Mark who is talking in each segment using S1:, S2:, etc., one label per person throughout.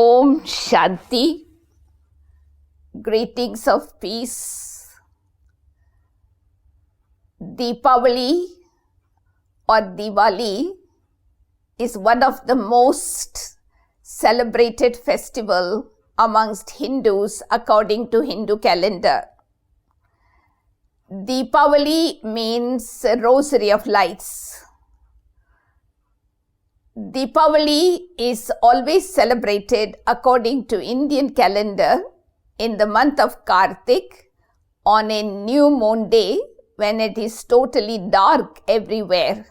S1: Om Shanti. Greetings of peace. Deepavali or Diwali is one of the most celebrated festival amongst Hindus according to Hindu calendar. Deepavali means rosary of lights. Deepavali is always celebrated according to Indian calendar in the month of Kartik on a new moon day when it is totally dark everywhere.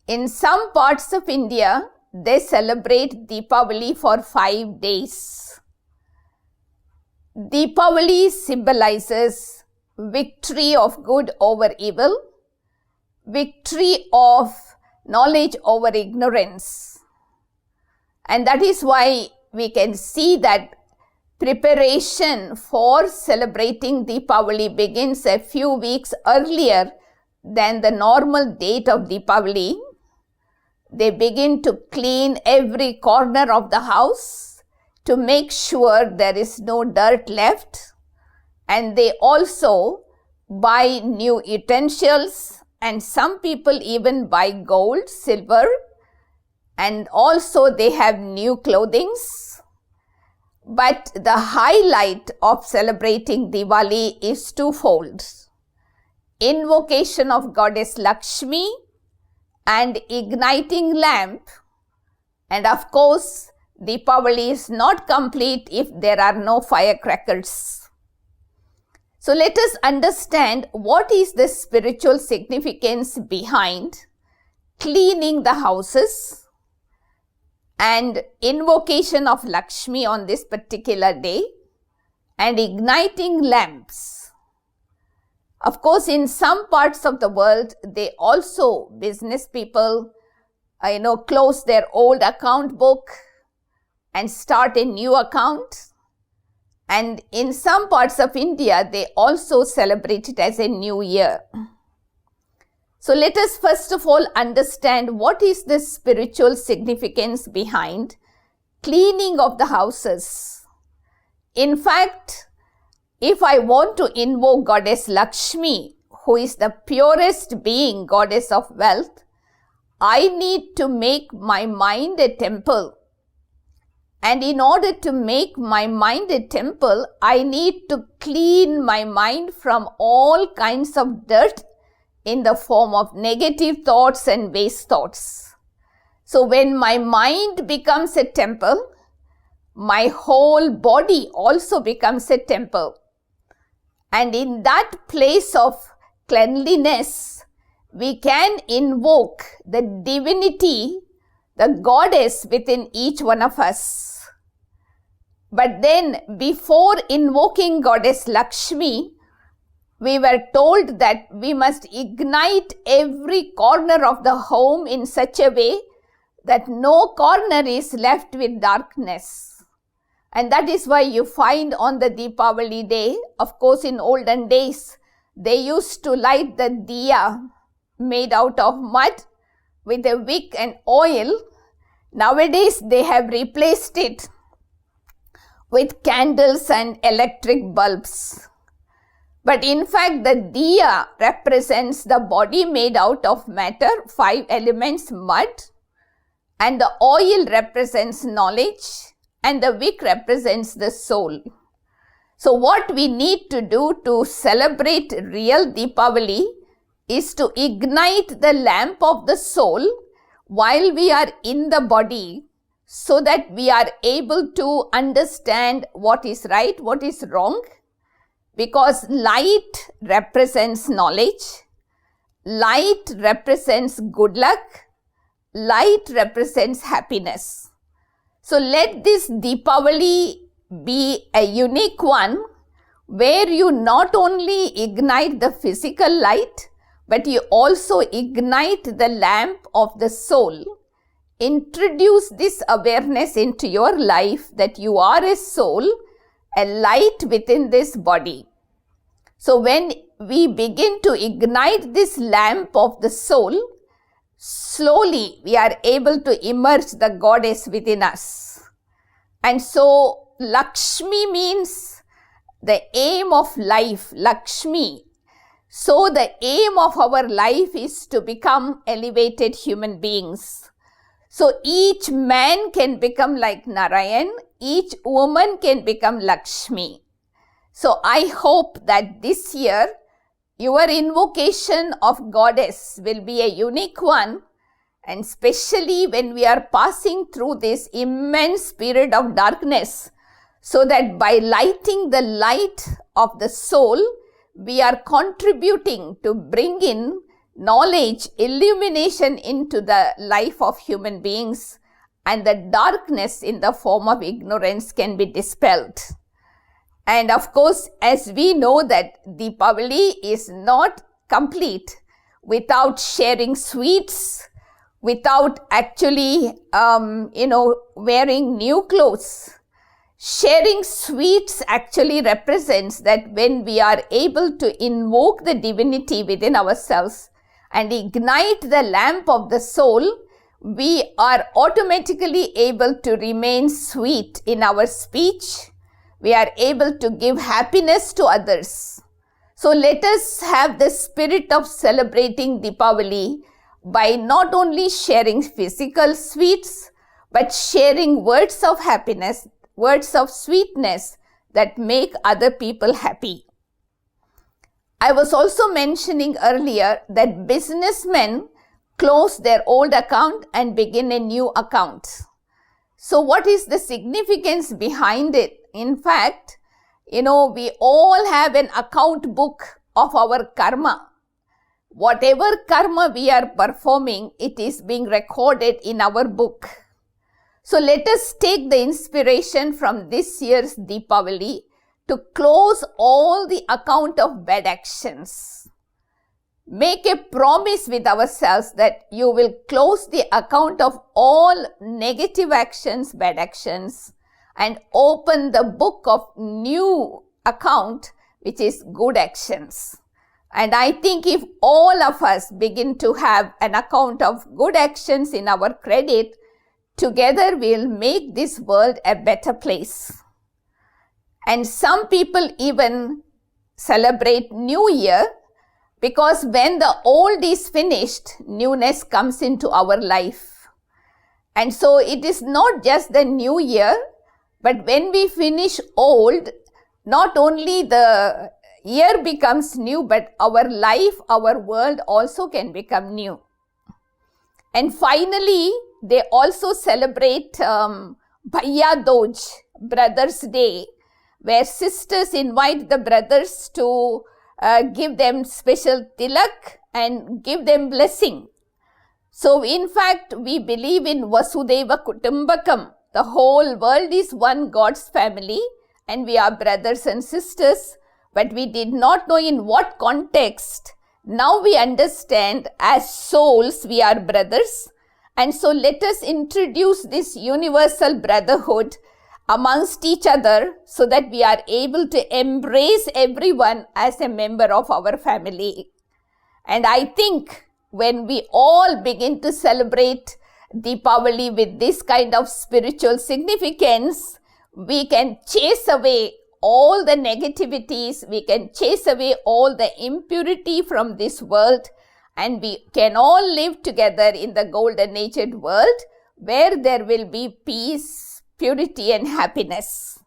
S1: In some parts of India, they celebrate Deepavali for 5 days. Deepavali symbolizes victory of good over evil, victory of knowledge over ignorance. And that is why we can see that preparation for celebrating Deepavali begins a few weeks earlier than the normal date of Deepavali. They begin to clean every corner of the house to make sure there is no dirt left. And they also buy new utensils, and some people even buy gold, silver, and also they have new clothings. But the highlight of celebrating Diwali is twofold: invocation of goddess Lakshmi and igniting lamp. And of course, Deepavali is not complete if there are no firecrackers. So let us understand what is the spiritual significance behind cleaning the houses and invocation of Lakshmi on this particular day and igniting lamps. Of course, in some parts of the world, they also, business people, close their old account book and start a new account. And in some parts of India, they also celebrate it as a new year. So let us first of all understand what is the spiritual significance behind cleaning of the houses. In fact, if I want to invoke goddess Lakshmi, who is the purest being, goddess of wealth, I need to make my mind a temple. And in order to make my mind a temple, I need to clean my mind from all kinds of dirt in the form of negative thoughts and base thoughts. So when my mind becomes a temple, my whole body also becomes a temple. And in that place of cleanliness, we can invoke the divinity, the goddess within each one of us. But then before invoking goddess Lakshmi, we were told that we must ignite every corner of the home in such a way that no corner is left with darkness. And that is why you find on the Deepavali day, of course in olden days, they used to light the diya made out of mud with a wick and oil. Nowadays, they have replaced it with candles and electric bulbs. But in fact, the diya represents the body made out of matter, 5 elements, mud, and the oil represents knowledge, and the wick represents the soul. So what we need to do to celebrate real Deepavali is to ignite the lamp of the soul while we are in the body, so that we are able to understand what is right, what is wrong, because light represents knowledge, light represents good luck, light represents happiness. So let this Deepavali be a unique one where you not only ignite the physical light, but you also ignite the lamp of the soul. Introduce this awareness into your life that you are a soul, a light within this body. So when we begin to ignite this lamp of the soul, slowly we are able to immerse the goddess within us. And so Lakshmi means the aim of life, Lakshmi. So the aim of our life is to become elevated human beings. So each man can become like Narayan, each woman can become Lakshmi. So I hope that this year your invocation of goddess will be a unique one, and especially when we are passing through this immense period of darkness, so that by lighting the light of the soul, we are contributing to bring in knowledge, illumination into the life of human beings, and the darkness in the form of ignorance can be dispelled. And of course, as we know that Deepavali is not complete without sharing sweets, without actually, wearing new clothes. Sharing sweets actually represents that when we are able to invoke the divinity within ourselves and ignite the lamp of the soul, we are automatically able to remain sweet in our speech. We are able to give happiness to others. So let us have the spirit of celebrating Deepavali by not only sharing physical sweets, but sharing words of happiness, words of sweetness that make other people happy. I was also mentioning earlier that businessmen close their old account and begin a new account. So what is the significance behind it? In fact, we all have an account book of our karma. Whatever karma we are performing, it is being recorded in our book. So let us take the inspiration from this year's Deepavali to close all the account of bad actions. Make a promise with ourselves that you will close the account of all negative actions, bad actions, and open the book of new account, which is good actions. And I think if all of us begin to have an account of good actions in our credit, together we'll make this world a better place. And some people even celebrate New Year, because when the old is finished, newness comes into our life. And so it is not just the new year, but when we finish old, not only the year becomes new, but our life, our world also can become new. And finally, they also celebrate Bhaiya Doj, Brothers' Day, where sisters invite the brothers to give them special tilak and give them blessing. So in fact, we believe in Vasudeva Kutumbakam. The whole world is one God's family and we are brothers and sisters, but we did not know in what context. Now we understand as souls we are brothers, and so let us introduce this universal brotherhood amongst each other so that we are able to embrace everyone as a member of our family. And I think when we all begin to celebrate Deepavali with this kind of spiritual significance, we can chase away all the negativities, we can chase away all the impurity from this world, and we can all live together in the golden-aged world where there will be peace, purity and happiness.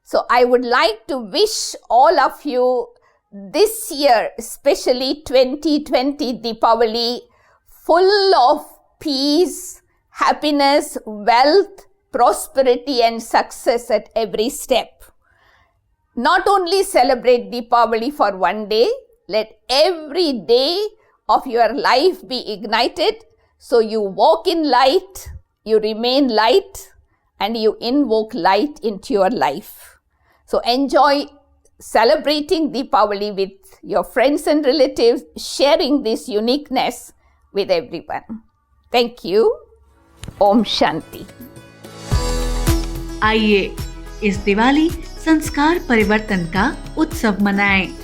S1: So I would like to wish all of you this year, especially 2020 Deepavali, full of peace, happiness, wealth, prosperity and success at every step. Not only celebrate Deepavali for one day, let every day of your life be ignited so you walk in light, you remain light, and you invoke light into your life. So enjoy celebrating Deepavali with your friends and relatives, sharing this uniqueness with everyone. Thank you. Om Shanti.
S2: आइए इस दिवाली संस्कार परिवर्तन का उत्सव मनाएं।